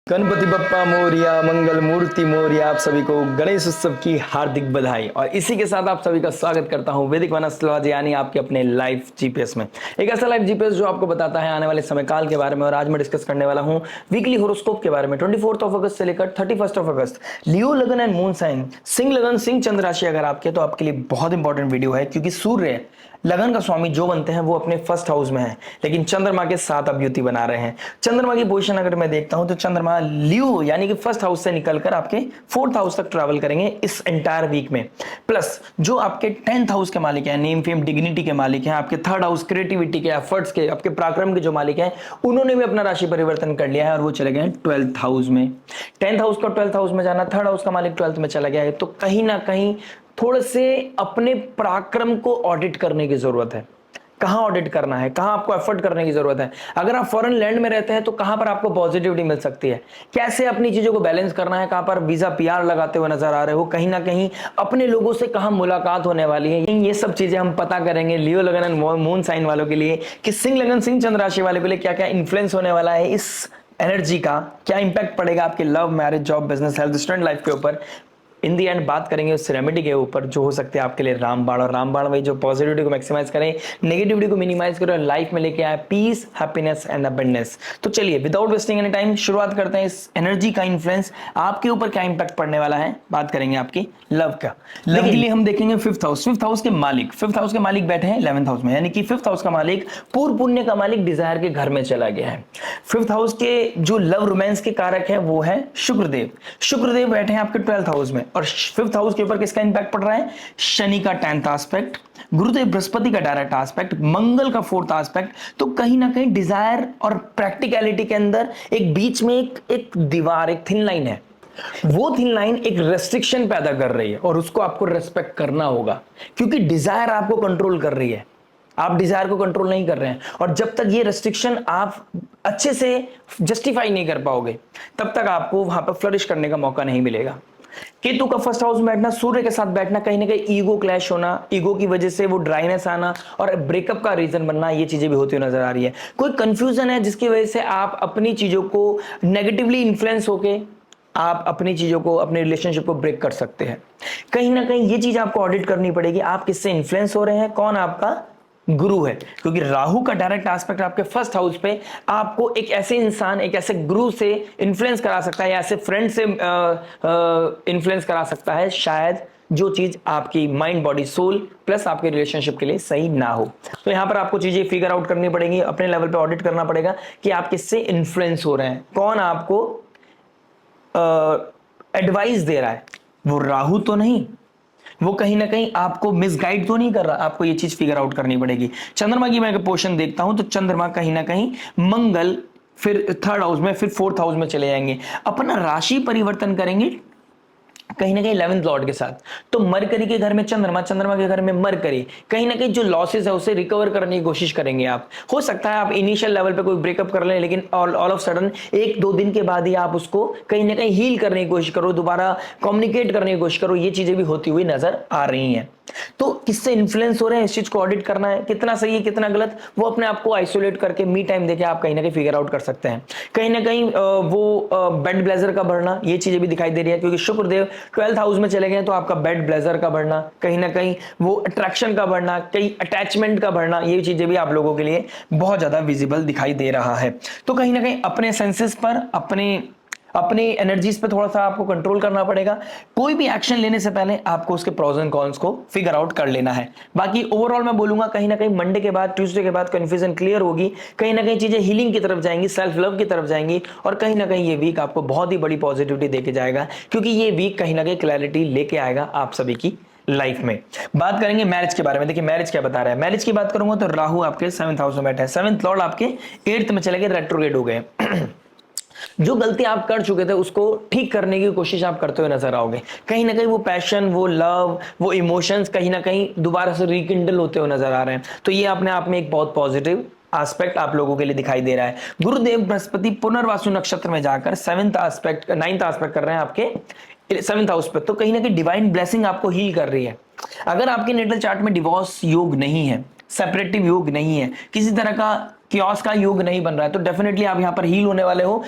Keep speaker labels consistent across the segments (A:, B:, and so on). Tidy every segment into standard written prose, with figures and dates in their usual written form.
A: गणपति बप्पा मोरिया, मंगल मूर्ति मोरिया। आप सभी को गणेश उत्सव की हार्दिक बधाई और इसी के साथ आप सभी का स्वागत करता हूं वैदिक वन एस्ट्रोलॉजी यानी आपके अपने लाइफ जीपीएस में। एक ऐसा लाइफ जीपीएस जो आपको बताता है आने वाले समय काल के बारे में। और आज मैं डिस्कस करने वाला हूं वीकली होरोस्कोप के बारे में 24 अगस्त से लेकर 31 अगस्त। लियो लगन एंड मून साइन, सिंह लगन सिंह चंद्र राशि अगर आपके, तो आपके लिए बहुत इंपॉर्टेंट वीडियो है, क्योंकि सूर्य लगन का स्वामी जो बनते हैं वो अपने फर्स्ट हाउस में है, लेकिन चंद्रमा के साथ अब युति बना रहे हैं। चंद्रमा की पोजीशन अगर मैं देखता हूं तो चंद्रमा लियो यानी कि फर्स्ट हाउस से निकलकर आपके फोर्थ हाउस तक ट्रैवल करेंगे इस एंटायर वीक में। प्लस जो आपके 10th हाउस के मालिक हैं, नेम फेम डिग्निटी के मालिक हैं, आपके थर्ड हाउस क्रिएटिविटी के, एफर्ट्स के, आपके पराक्रम के जो मालिक हैं, उन्होंने भी अपना राशि परिवर्तन कर लिया है और वो चले गए 12th हाउस में। 10th हाउस का 12th हाउस में जाना, थर्ड हाउस का मालिक 12th में चला गया है, तो कहीं ना कहीं थोड़े से अपने पराक्रम को ऑडिट करने की जरूरत है। कहां ऑडिट करना है, कहां आपको एफर्ट करने की जरूरत है। अगर आप फॉरेन लैंड में रहते हैं तो कहां पर आपको पॉजिटिविटी मिल सकती है, कैसे अपनी चीजों को बैलेंस करना है, कहां पर वीजा पीआर लगाते हुए नजर आ रहे हो, कहीं ना कहीं अपने लोगों से कहां मुलाकात होने वाली है, ये सब चीजें हम पता करेंगे लियो लगन एंड मून साइन वालों के लिए कि सिंह लगन सिंह चंद्र राशि वाले के लिए क्या क्या इन्फ्लुएंस होने वाला है, इस एनर्जी का क्या इंपैक्ट पड़ेगा आपके love, marriage, job, business, health, student life के ऊपर। इन दी एंड बात करेंगे उस रेमेडी के ऊपर जो हो सकते हैं आपके लिए रामबाण। और रामबाण वही जो पॉजिटिविटी को मैक्सिमाइज करें, नेगेटिविटी को मिनिमाइज करें, लाइफ में लेके आए पीस, हैप्पीनेस एंड अबंडेंस। तो चलिए विदाउट वेस्टिंग एनी टाइम शुरुआत करते हैं। इस एनर्जी का इन्फ्लुएंस आपके ऊपर क्या इंपैक्ट पड़ने वाला है, बात करेंगे आपकी लव का। लव के लिए हम देखेंगे फिफ्थ हाउस। फिफ्थ हाउस के मालिक बैठे हैं 11th हाउस में, यानी कि फिफ्थ हाउस का मालिक, पूर्व पुण्य का मालिक डिजायर के घर में चला गया है। फिफ्थ हाउस के जो लव रोमांस के कारक है वो है शुक्रदेव। शुक्रदेव बैठे हैं आपके 12th हाउस में, और फिफ्थ हाउस के ऊपर किसका इंपैक्ट पड़ रहा है, शनि का 10th एस्पेक्ट, गुरुदेव बृहस्पति का डायरेक्ट एस्पेक्ट, मंगल का 4th एस्पेक्ट। तो कहीं ना कहीं डिजायर और प्रैक्टिकलिटी के अंदर एक बीच में एक दीवार, एक थिन लाइन है। वो थिन लाइन एक रेस्ट्रिक्शन पैदा कर रही है और उसको आपको रेस्पेक्ट करना होगा, क्योंकि डिजायर आपको कंट्रोल कर रही है, आप डिजायर को कंट्रोल नहीं कर रहे हैं। और जब तक ये रेस्ट्रिक्शन आप अच्छे से जस्टिफाई नहीं कर पाओगे, तब तक आपको वहां पर फ्लरिश करने का मौका नहीं मिलेगा। केतु का फर्स्ट हाउस में बैठना, सूर्य के साथ बैठना, कहीं ना कहीं ईगो क्लैश होना, ईगो की वजह से वो ड्राइनेस आना और ब्रेकअप का रीजन बनना, ये चीजें भी होती हुई नजर आ रही है। कोई कंफ्यूजन है जिसकी वजह से आप अपनी चीजों को नेगेटिवली इन्फ्लुएंस होके आप अपनी चीजों को, अपने रिलेशनशिप को ब्रेक कर सकते हैं। कहीं ना कहीं ये चीज आपको ऑडिट करनी पड़ेगी, आप किससे इन्फ्लुएंस हो रहे हैं, कौन आपका गुरु है। क्योंकि राहु का डायरेक्ट एस्पेक्ट आपके फर्स्ट हाउस पे आपको एक ऐसे इंसान, एक ऐसे गुरु से इन्फ्लुएंस करा सकता है, या ऐसे फ्रेंड से इन्फ्लुएंस करा सकता है, शायद जो चीज आपकी माइंड, बॉडी, सोल प्लस आपके रिलेशनशिप के लिए सही ना हो। तो यहां पर आपको चीजें फिगर आउट करनी पड़ेगी, अपने लेवल पे ऑडिट करना पड़ेगा कि आप किससे इन्फ्लुएंस हो रहे हैं, कौन आपको एडवाइस दे रहा है। वो राहु तो नहीं, वो कहीं ना कहीं आपको मिसगाइड तो नहीं कर रहा, आपको ये चीज फिगर आउट करनी पड़ेगी। चंद्रमा की मैं पोर्शन देखता हूं तो चंद्रमा कहीं ना कहीं मंगल फिर थर्ड हाउस में, फिर फोर्थ हाउस में चले जाएंगे, अपना राशि परिवर्तन करेंगे कहीं ना कहीं 11th लॉर्ड के साथ। तो मरकरी के घर में चंद्रमा, चंद्रमा के घर में मरकरी, कहीं ना कहीं जो लॉसेस है उसे रिकवर करने की कोशिश करेंगे आप। हो सकता है आप इनिशियल लेवल पे कोई ब्रेकअप कर लें, लेकिन ऑल ऑफ सडन 1-2 दिन के बाद ही आप उसको कहीं ना कहीं हील करने की कोशिश करो, दोबारा कम्युनिकेट करने की कोशिश करो। ये चीजें भी होती हुई नजर आ रही हैं। तो किससे इन्फ्लुएंस हो रहे हैं, इस चीज को ऑडिट करना है, कितना सही है कितना गलत, वो अपने आप को आइसोलेट करके मी टाइम देके आप कहीं ना कहीं फिगर आउट कर सकते हैं। कहीं ना कहीं वो बेड ब्लेजर का बढ़ना, ये चीजें भी दिखाई दे रही है, क्योंकि शुक्रदेव 12th हाउस में चले गए, तो आपका बेड ब्लेजर का बढ़ना, कहीं ना कहीं वो अट्रैक्शन का बढ़ना, कहीं अटैचमेंट का बढ़ना, ये चीजें भी आप लोगों के लिए बहुत ज्यादा विजिबल दिखाई दे रहा है। तो कहीं ना कहीं अपने सेंसेस पर, अपने एनर्जीज पे थोड़ा सा आपको कंट्रोल करना पड़ेगा। कोई भी एक्शन लेने से पहले आपको उसके प्रोज एंड कॉन्स को फिगर आउट कर लेना है। बाकी ओवरऑल मैं बोलूंगा कहीं ना कहीं मंडे के बाद, ट्यूसडे के बाद कंफ्यूजन क्लियर होगी, कहीं ना कहीं चीजें हीलिंग की तरफ जाएंगी, सेल्फ लव की तरफ जाएंगी, और कहीं ना कहीं ये वीक आपको बहुत ही बड़ी पॉजिटिविटी देके जाएगा, क्योंकि ये वीक कहीं ना कहीं क्लैरिटी लेके आएगा आप सभी की लाइफ में। बात करेंगे मैरिज के बारे में। देखिए मैरिज क्या बता रहा है, मैरिज की बात करूंगा तो राहु आपके 7th हाउस में बैठा है, 7th लॉर्ड आपके 8th में चले गए, रेट्रोग्रेड हो गए। जो गलती आप कर चुके थे उसको ठीक करने की कोशिश आप करते हुए नजर आओगे। कहीं ना कहीं वो पैशन, वो लव, वो इमोशंस कहीं ना कहीं दोबारा से रिकिंडल होते हुए नजर आ रहे हैं। तो ये अपने आप में एक बहुत पॉजिटिव एस्पेक्ट आप लोगों के लिए दिखाई दे रहा है। गुरुदेव बृहस्पति पुनर्वासु नक्षत्र में जाकर 9th एस्पेक्ट कर रहे हैं आपके 7th हाउस पर। तो कहीं ना कहीं डिवाइन ब्लेसिंग आपको हील कर रही है। अगर आपके नेटल चार्ट में डिवोर्स योग नहीं है, सेपरेटिव योग नहीं है, किसी तरह का क्योस का योग नहीं बन रहा है, तो डेफिनेटली आप यहां पर हील होने वाले हो।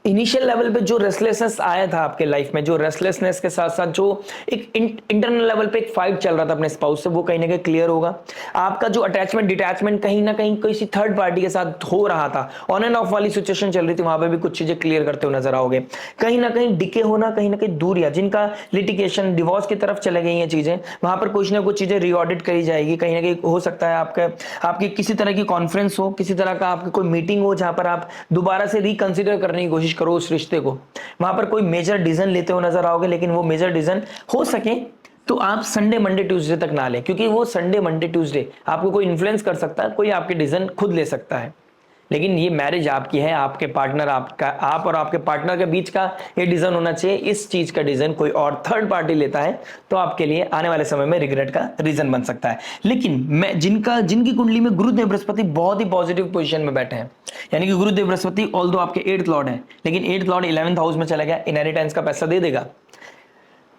A: इनिशियल लेवल पे जो रेस्टलेसनेस आया था आपके लाइफ में, जो रेस्टलेसनेस के साथ साथ जो एक इंटरनल लेवल पे एक फाइट चल रहा था अपने स्पाउस से, वो कहीं ना कहीं क्लियर होगा। आपका जो अटैचमेंट डिटैचमेंट कहीं ना कहीं किसी थर्ड पार्टी के साथ हो रहा था, ऑन एंड ऑफ वाली सिचुएशन चल रही थी, वहां पे भी कुछ चीजें क्लियर करते हुए नजर आओगे। कहीं ना कहीं डिके होना, कहीं ना कहीं दूरियां, जिनका लिटिगेशन डिवोर्स की तरफ चले गई हैं चीजें, वहां पर कुछ ना कुछ चीजें रीऑडिट करी जाएगी। कहीं ना कहीं हो सकता है आपकी किसी तरह की कॉन्फ्रेंस हो, किसी तरह का आपकी कोई मीटिंग हो जहां पर आप दोबारा से रिकंसिडर करने की कोशिश करो उस रिश्ते को। वहां पर कोई मेजर डिसीजन लेते हुए नजर आओगे, लेकिन वो मेजर डिसीजन हो सके तो आप संडे मंडे ट्यूसडे तक ना लें, क्योंकि वो संडे मंडे ट्यूसडे आपको कोई इन्फ्लुएंस कर सकता है, कोई आपके डिसीजन खुद ले सकता है। लेकिन ये मैरिज आपकी है, आपके पार्टनर आपका, आप और आपके पार्टनर के बीच का ये डिसीजन होना चाहिए। इस चीज का डिसीजन कोई और थर्ड पार्टी लेता है तो आपके लिए आने वाले समय में रिग्रेट का रीजन बन सकता है। लेकिन मैं जिनकी कुंडली में गुरुदेव बृहस्पति बहुत ही पॉजिटिव पोजीशन में बैठे हैं, यानी कि गुरुदेव बृहस्पति ऑल्दो आपके 8th लॉर्ड है, लेकिन 8th लॉर्ड 11th हाउस में चला गया, इनहेरिटेंस का पैसा दे देगा,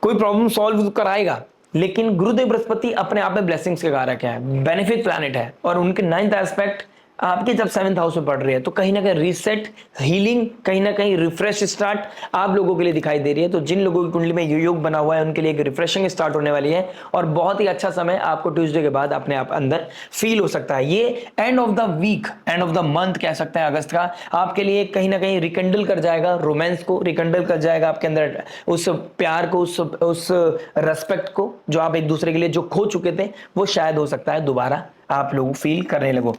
A: कोई प्रॉब्लम सॉल्व कराएगा। लेकिन गुरुदेव बृहस्पति अपने आप में ब्लेसिंग्स के कारक है, बेनिफिट प्लैनेट है, और उनके 9th एस्पेक्ट आपके जब 7th हाउस में पड़ रही है, तो कहीं ना कहीं रीसेट, हीलिंग, कहीं ना कहीं रिफ्रेश स्टार्ट आप लोगों के लिए दिखाई दे रही है। तो जिन लोगों की कुंडली में योग बना हुआ है उनके लिए एक रिफ्रेशिंग स्टार्ट होने वाली है, और बहुत ही अच्छा समय आपको ट्यूसडे के बाद अपने आप अंदर फील हो सकता है। ये end of the week, end of the month कह सकते हैं अगस्त का, आपके लिए कहीं ना कहीं रिकंडल कर जाएगा, रोमांस को रिकंडल कर जाएगा आपके अंदर, उस प्यार को, उस रेस्पेक्ट को जो आप एक दूसरे के लिए जो खो चुके थे, वो शायद हो सकता है दोबारा आप लोग फील करने लगो।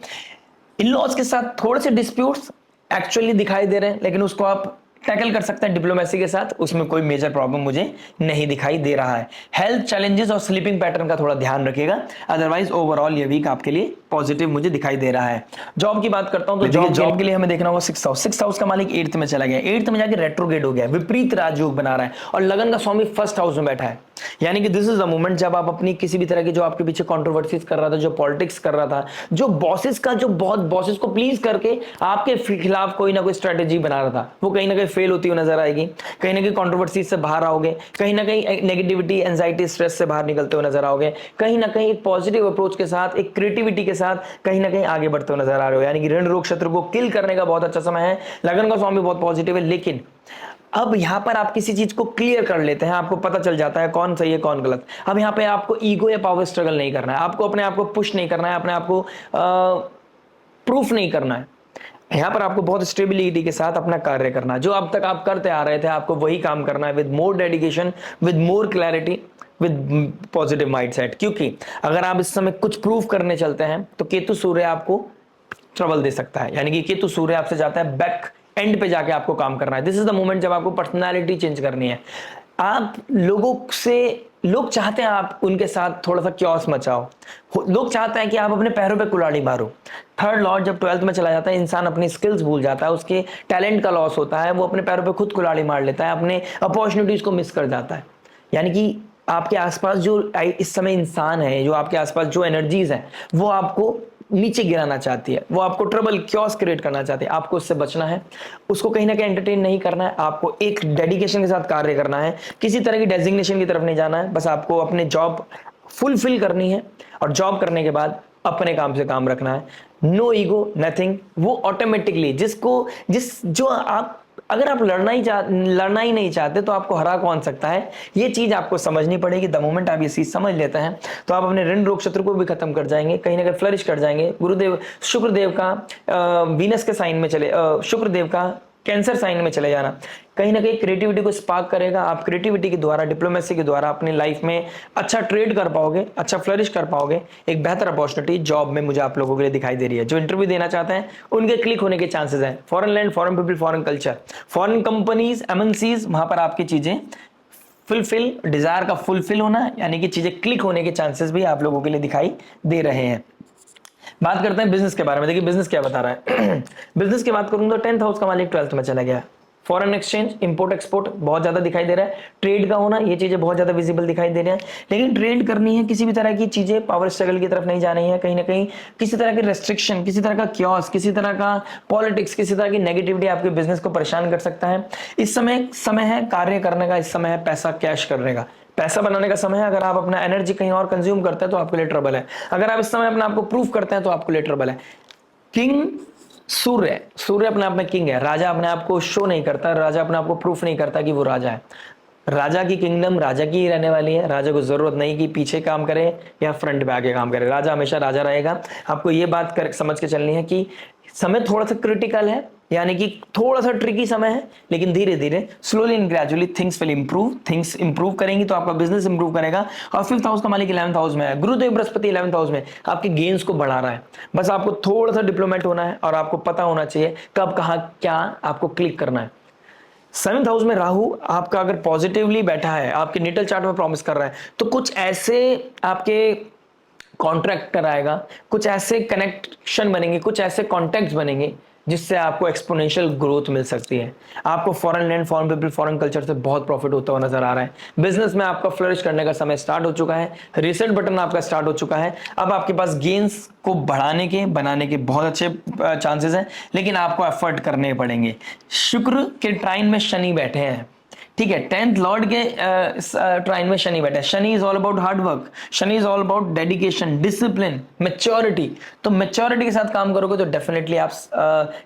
A: इन लॉज के साथ थोड़े से डिस्प्यूट्स एक्चुअली दिखाई दे रहे हैं, लेकिन उसको आप टैकल कर सकते हैं डिप्लोमेसी के साथ, उसमें कोई मेजर प्रॉब्लम मुझे नहीं दिखाई दे रहा है। हेल्थ चैलेंजेस और स्लीपिंग पैटर्न का थोड़ा ध्यान रखिएगा, अदरवाइज ओवरऑल ये वीक आपके लिए पॉजिटिव मुझे दिखाई दे रहा है। जॉब की बात करता हूं तो जॉब के लिए हमें देखना होगा 6th हाउस का मालिक 8th में चला गया, 8th में जाके रेट्रोग्रेड हो गया, विपरीत राजयोग बना रहा है, और लगन का स्वामी 1st हाउस में बैठा है। यानी कि दिस इज द मोमेंट जब आप अपनी किसी भी तरह की जो आपके पीछे कंट्रोवर्सीज कर रहा था, जो पॉलिटिक्स कर रहा था, जो बॉसेस का जो बहुत बॉसेस को प्लीज करके आपके खिलाफ कोई ना कोई स्ट्रेटेजी बना रहा था, वो कहीं ना कहीं फेल होती हुई नजर आएगी। कहीं ना कहीं कंट्रोवर्सीज से बाहर आओगे, कहीं ना कहीं नेगेटिविटी, एंजाइटी, स्ट्रेस से बाहर निकलते हुए नजर आओगे, कहीं ना कहीं एक पॉजिटिव अप्रोच के साथ, एक क्रिएटिविटी के साथ कहीं ना कहीं आगे बढ़ते हुए नजर आ रहे हो। यानी कि ऋण रोग शत्रु को किल करने का बहुत अच्छा समय है। लगन का स्वामी बहुत पॉजिटिव है, लेकिन अब यहां पर आप किसी चीज को क्लियर कर लेते हैं, आपको पता चल जाता है कौन सही है कौन गलत। अब यहां पे आपको ईगो या पावर स्ट्रगल नहीं करना है, आपको अपने आप को पुश नहीं करना है, अपने आप को प्रूफ नहीं करना है। यहां पर आपको बहुत स्टेबिलिटी के साथ अपना कार्य करना है, जो अब तक आप करते आ रहे थे आपको वही काम करना है, with more dedication, with more clarity, with positive mindset. क्योंकि अगर आप इस समय कुछ प्रूफ करने चलते हैं तो केतु सूर्य आपको ट्रबल दे सकता है, यानी कि केतु सूर्य आपसे जाता है बैक एंड पे जाके आपको काम करना है। दिस इज द मोमेंट जब आपको पर्सनालिटी चेंज करनी है। आप लोग चाहते हैं आप उनके साथ थोड़ा सा क्योस मचाओ, लोग चाहते हैं कि आप अपने पैरों पे कुल्हाड़ी मारो। थर्ड लॉर्ड जब 12th में चला जाता है, इंसान अपनी स्किल्स भूल जाता है, उसके टैलेंट का लॉस होता है, वो अपने पैरों पे खुद कुल्हाड़ी मार लेता है, अपने अपॉर्चुनिटीज को मिस कर जाता है। यानी कि आपके आसपास जो इस समय इंसान है, जो आपके आसपास जो एनर्जीज है, वो आपको नीचे गिराना चाहती है, वो आपको ट्रबल क्योस क्रिएट करना चाहती है। आपको उससे बचना है, उसको कहीं ना कहीं एंटरटेन नहीं करना है, आपको एक डेडिकेशन के साथ कार्य करना है, किसी तरह की डेजिग्नेशन की तरफ नहीं जाना है। बस आपको अपने जॉब फुलफिल करनी है, और जॉब करने के बाद अपने काम से काम रखना है। नो ईगो, नथिंग, वो ऑटोमेटिकली जो आप, अगर आप लड़ना ही नहीं चाहते तो आपको हरा कौन सकता है, ये चीज आपको समझनी पड़ेगी। द मोमेंट आप ये चीज समझ लेते हैं तो आप अपने ऋण रोग शत्रु को भी खत्म कर जाएंगे, कहीं ना कहीं फ्लरिश कर जाएंगे। गुरुदेव शुक्रदेव का वीनस के साइन में चले, शुक्रदेव का कैंसर साइन में चले जाना कहीं ना कहीं क्रिएटिविटी को स्पार्क करेगा। आप क्रिएटिविटी के द्वारा, डिप्लोमेसी के द्वारा अपनी लाइफ में अच्छा ट्रेड कर पाओगे, अच्छा फ्लरिश कर पाओगे। एक बेहतर अपॉर्चुनिटी जॉब में मुझे आप लोगों के लिए दिखाई दे रही है। जो इंटरव्यू देना चाहते हैं उनके क्लिक होने के चांसेस हैं। Foreign land, foreign people, foreign culture, foreign companies, MNCs, वहां पर आपकी चीजें फुलफिल, डिजायर का फुलफिल होना, यानी कि चीजें क्लिक होने के चांसेस भी आप लोगों के लिए दिखाई दे रहे हैं। बात करते हैं बिजनेस के बारे में। देखिए बिजनेस क्या बता रहा है। बिजनेस की बात करूं तो 10th हाउस का मालिक 12th में चला गया। फॉरेन एक्सचेंज, इंपोर्ट एक्सपोर्ट बहुत ज्यादा दिखाई दे रहा है। ट्रेड का होना, ये चीजें बहुत ज्यादा विजिबल दिखाई दे रही हैं। लेकिन ट्रेड करनी है, किसी भी तरह की चीजें पावर स्ट्रगल की तरफ नहीं जानी है। कहीं ना कहीं किसी तरह की रेस्ट्रिक्शन, किसी तरह का क्योस, किसी तरह का पॉलिटिक्स, किसी तरह की नेगेटिविटी आपके बिजनेस को परेशान कर सकता है। इस समय है कार्य करने का, इस समय है पैसा कैश करने का, पैसा बनाने का समय है। अगर आप अपना एनर्जी कहीं और कंज्यूम करते हैं तो आपके लिए ट्रबल है। अगर आप इस समय अपने आप को प्रूफ करते हैं तो आपके लिए ट्रबल है। किंग सूर्य, सूर्य अपने आप में किंग है। राजा अपने आप को शो नहीं करता, राजा अपने आप को प्रूफ नहीं करता कि वो राजा है। राजा की किंगडम राजा की ही रहने वाली है। राजा को जरूरत नहीं कि पीछे काम करे या फ्रंट पे आके काम करे, राजा हमेशा राजा रहेगा। आपको ये बात कर समझ के चलनी है कि समय थोड़ा सा क्रिटिकल है, यानी कि थोड़ा सा ट्रिकी समय है, लेकिन धीरे धीरे slowly and gradually things will improve. Things improve करेंगी तो आपका बिजनेस इंप्रूव करेगा। और फिफ्थ हाउस का मालिक 11th हाउस में है, गुरुदेव बृहस्पति 11th हाउस में आपके गेन्स को बढ़ा रहा है। बस आपको थोड़ा सा डिप्लोमेट होना है और आपको पता होना चाहिए कब कहाँ क्या आपको क्लिक करना है। 7th हाउस में राहु आपका अगर पॉजिटिवली बैठा है, आपके नेटल चार्ट में प्रॉमिस कर रहा है, तो कुछ ऐसे आपके कॉन्ट्रैक्ट कराएगा, कुछ ऐसे कनेक्शन बनेंगे, कुछ ऐसे कॉन्टैक्ट्स बनेंगे जिससे आपको एक्सपोनेंशियल ग्रोथ मिल सकती है। आपको foreign land, foreign people, foreign culture से बहुत प्रॉफिट होता हुआ नजर आ रहा है। बिजनेस में आपका फ्लरिश करने का समय स्टार्ट हो चुका है, रीसेट बटन आपका स्टार्ट हो चुका है। अब आपके पास गेन्स को बढ़ाने के, बनाने के बहुत अच्छे चांसेस हैं, लेकिन आपको एफर्ट करने पड़ेंगे। शुक्र के ट्राइन में शनि बैठे हैं, ठीक है, 10th लॉर्ड के ट्राइन में शनि बैठा है। Shani is all about hard work, Shani is all about dedication, discipline, maturity. तो मैच्योरिटी के साथ काम करोगे तो डेफिनेटली आप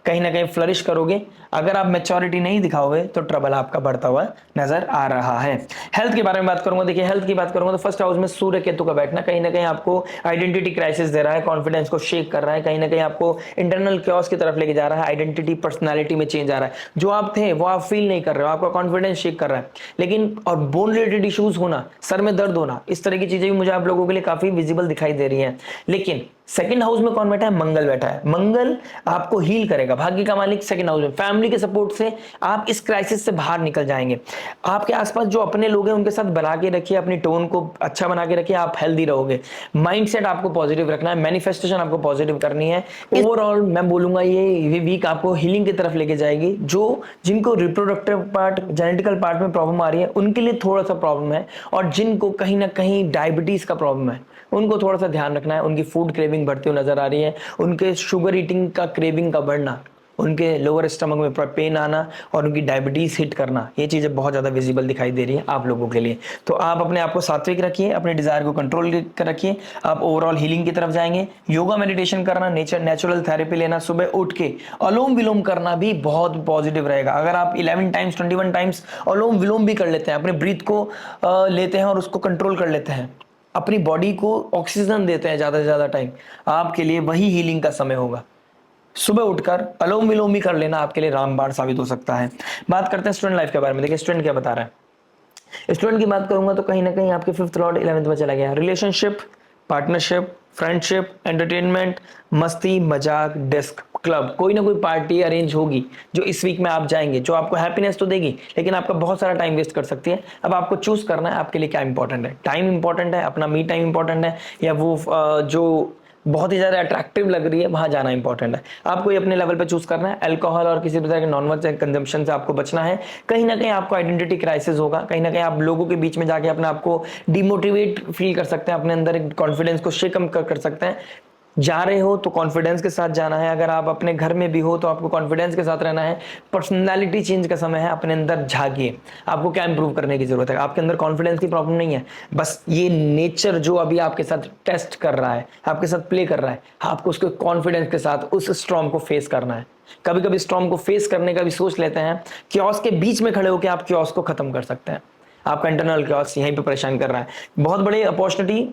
A: कहीं ना कहीं फ्लरिश करोगे। अगर आप मैच्योरिटी नहीं दिखाओगे तो ट्रबल आपका बढ़ता हुआ नजर आ रहा है। हेल्थ के बारे में बात करूंगा, देखिए हेल्थ की बात करूंगा तो फर्स्ट हाउस में सूर्य केतु का बैठना कहीं ना कहीं आपको आइडेंटिटी क्राइसिस दे रहा है, कॉन्फिडेंस को शेक कर रहा है, कहीं ना कहीं आपको इंटरनल क्योस की तरफ लेके जा रहा है, आइडेंटिटी पर्सनैलिटी में चेंज आ रहा है। जो आप थे वो आप फील नहीं कर रहे हो, आपका कॉन्फिडेंस शेक कर रहा है। लेकिन और बोन रिलेटेड इश्यूज होना, सर में दर्द होना, इस तरह की चीजें भी मुझे आप लोगों के लिए काफी विजिबल दिखाई दे रही हैं। लेकिन सेकंड हाउस में कौन बैठा है? मंगल बैठा है। मंगल आपको हील करेगा, भाग्य का मालिक सेकंड हाउस में। फैमिली के सपोर्ट से आप इस क्राइसिस से बाहर निकल जाएंगे। आपके आसपास जो अपने लोग हैं उनके साथ बना के रखिए, अपनी टोन को अच्छा बना के रखिए, आप हेल्दी रहोगे। माइंडसेट आपको पॉजिटिव रखना है, मैनिफेस्टेशन आपको पॉजिटिव करनी है। ओवरऑल मैं बोलूंगा ये वीक आपको हीलिंग की तरफ लेके जाएगी। जो जिनको रिप्रोडक्टिव पार्ट, जेनेटिकल पार्ट में प्रॉब्लम आ रही है उनके लिए थोड़ा सा प्रॉब्लम है, और जिनको कहीं ना कहीं डायबिटीज का प्रॉब्लम है उनको थोड़ा सा ध्यान रखना है। उनकी फूड क्रेविंग बढ़ती हुई नजर आ रही है, उनके शुगर ईटिंग का क्रेविंग का बढ़ना, उनके लोअर स्टमक में पेन आना और उनकी डायबिटीज हिट करना, ये चीजें बहुत ज्यादा विजिबल दिखाई दे रही है आप लोगों के लिए। तो आप अपने आप को सात्विक रखिए, अपने डिजायर को कंट्रोल कर रखिए, आप ओवरऑल हीलिंग की तरफ जाएंगे। योगा मेडिटेशन करना, नेचुरल थेरेपी लेना, सुबह उठ के अनुलोम विलोम करना भी बहुत पॉजिटिव रहेगा। अगर आप 11 टाइम्स 21 टाइम्स अनुलोम विलोम भी कर लेते हैं, अपने ब्रीथ को लेते हैं और उसको कंट्रोल कर लेते हैं, अपनी बॉडी को ऑक्सीजन देते हैं ज्यादा से ज्यादा टाइम, आपके लिए वही हीलिंग का समय होगा। सुबह उठकर अनुलोम विलोम भी कर लेना आपके लिए रामबाण साबित हो सकता है। बात करते हैं स्टूडेंट लाइफ के बारे में। देखिए स्टूडेंट क्या बता रहा है। स्टूडेंट की बात करूंगा तो कहीं ना कहीं आपके फिफ्थ लॉर्ड 11th में चला गया। रिलेशनशिप, पार्टनरशिप, फ्रेंडशिप, एंटरटेनमेंट, मस्ती, मजाक, डिस्क, क्लब, कोई ना कोई पार्टी अरेंज होगी जो इस वीक में आप जाएंगे, जो आपको हैप्पीनेस तो देगी लेकिन आपका बहुत सारा टाइम वेस्ट कर सकती है। अब आपको चूज करना है आपके लिए क्या इंपॉर्टेंट है। टाइम इंपॉर्टेंट है, अपना मी टाइम इंपॉर्टेंट है, या वो जो बहुत ही ज्यादा अट्रैक्टिव लग रही है वहां जाना इंपॉर्टेंट है। आपको ये अपने लेवल पे चूज करना है। अल्कोहल और किसी भी तरह के नॉनवेज कंजम्पशन से आपको बचना है। कहीं ना कहीं आपको आइडेंटिटी क्राइसिस होगा, कहीं ना कहीं आप लोगों के बीच में जाके अपने आपको डिमोटिवेट फील कर सकते हैं, अपने अंदर एक कॉन्फिडेंस को शेक कर सकते हैं। जा रहे हो तो कॉन्फिडेंस के साथ जाना है, अगर आप अपने घर में भी हो तो आपको कॉन्फिडेंस के साथ रहना है। पर्सनालिटी चेंज का समय है, अपने अंदर झांकिए आपको क्या इंप्रूव करने की जरूरत है। आपके अंदर कॉन्फिडेंस की प्रॉब्लम नहीं है, बस ये नेचर जो अभी आपके साथ टेस्ट कर रहा है, आपके साथ प्ले कर रहा है, आपको उसके कॉन्फिडेंस के साथ उस स्टॉर्म को फेस करना है। कभी कभी स्टॉर्म को फेस करने का भी सोच लेते हैं, क्योस के बीच में खड़े होकर आप क्योस को खत्म कर सकते हैं। आपका इंटरनल क्योस यहीं पे परेशान कर रहा है। बहुत बड़ी अपॉर्चुनिटी,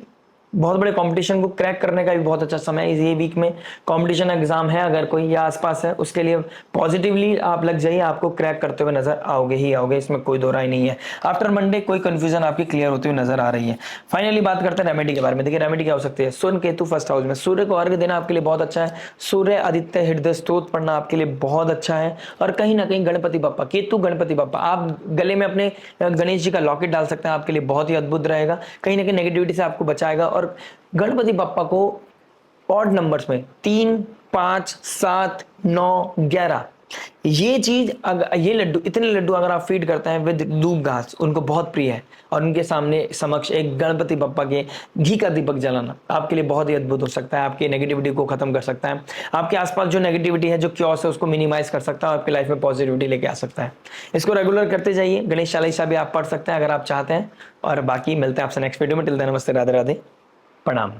A: बहुत बड़े कंपटीशन को क्रैक करने का भी बहुत अच्छा समय है। ये वीक में कंपटीशन एग्जाम है अगर कोई या आसपास है, उसके लिए पॉजिटिवली आप लग जाइए, आपको क्रैक करते हुए नजर आओगे ही आओगे, इसमें कोई दो राय नहीं है। आफ्टर मंडे कोई कंफ्यूजन आपकी क्लियर होती हुई नजर आ रही है। फाइनली बात करते हैं रेमेडी के बारे में। देखिए रेमेडी क्या हो सकती है। सूर्य केतु फर्स्ट हाउस में, सूर्य को अर्घ्य देना आपके लिए बहुत अच्छा है। सूर्य आदित्य हृदय स्तोत्र पढ़ना आपके लिए बहुत अच्छा है। और कहीं ना कहीं गणपति बप्पा, केतु गणपति बप्पा, आप गले में अपने गणेश जी का लॉकेट डाल सकते हैं, आपके लिए बहुत ही अद्भुत रहेगा, कहीं ना कहीं नेगेटिविटी से आपको बचाएगा। और गणपति बप्पा को ऑड नंबर्स में 3, 5, 7, 9, 11 ये चीज, अगर ये लड्डू, इतने लड्डू अगर आप फीड करते हैं विद दूब घास, उनको बहुत प्रिय है, और उनके सामने समक्ष एक गणपति बप्पा के घी का दीपक जलाना आपके लिए बहुत ही अद्भुत हो सकता है, आपकी नेगेटिविटी को खत्म कर सकता है। आपके आसपास जो नेगेटिविटी है, जो क्योस है, उसको मिनिमाइज कर सकता है, आपकी लाइफ में पॉजिटिविटी लेके आ सकता है। इसको रेगुलर करते जाइए। गणेश चालीसा भी आप पढ़ सकते हैं अगर आप चाहते हैं। और बाकी मिलते हैं आपसे नेक्स्ट वीडियो में। टिल देन नमस्ते, राधे राधे, प्रणाम।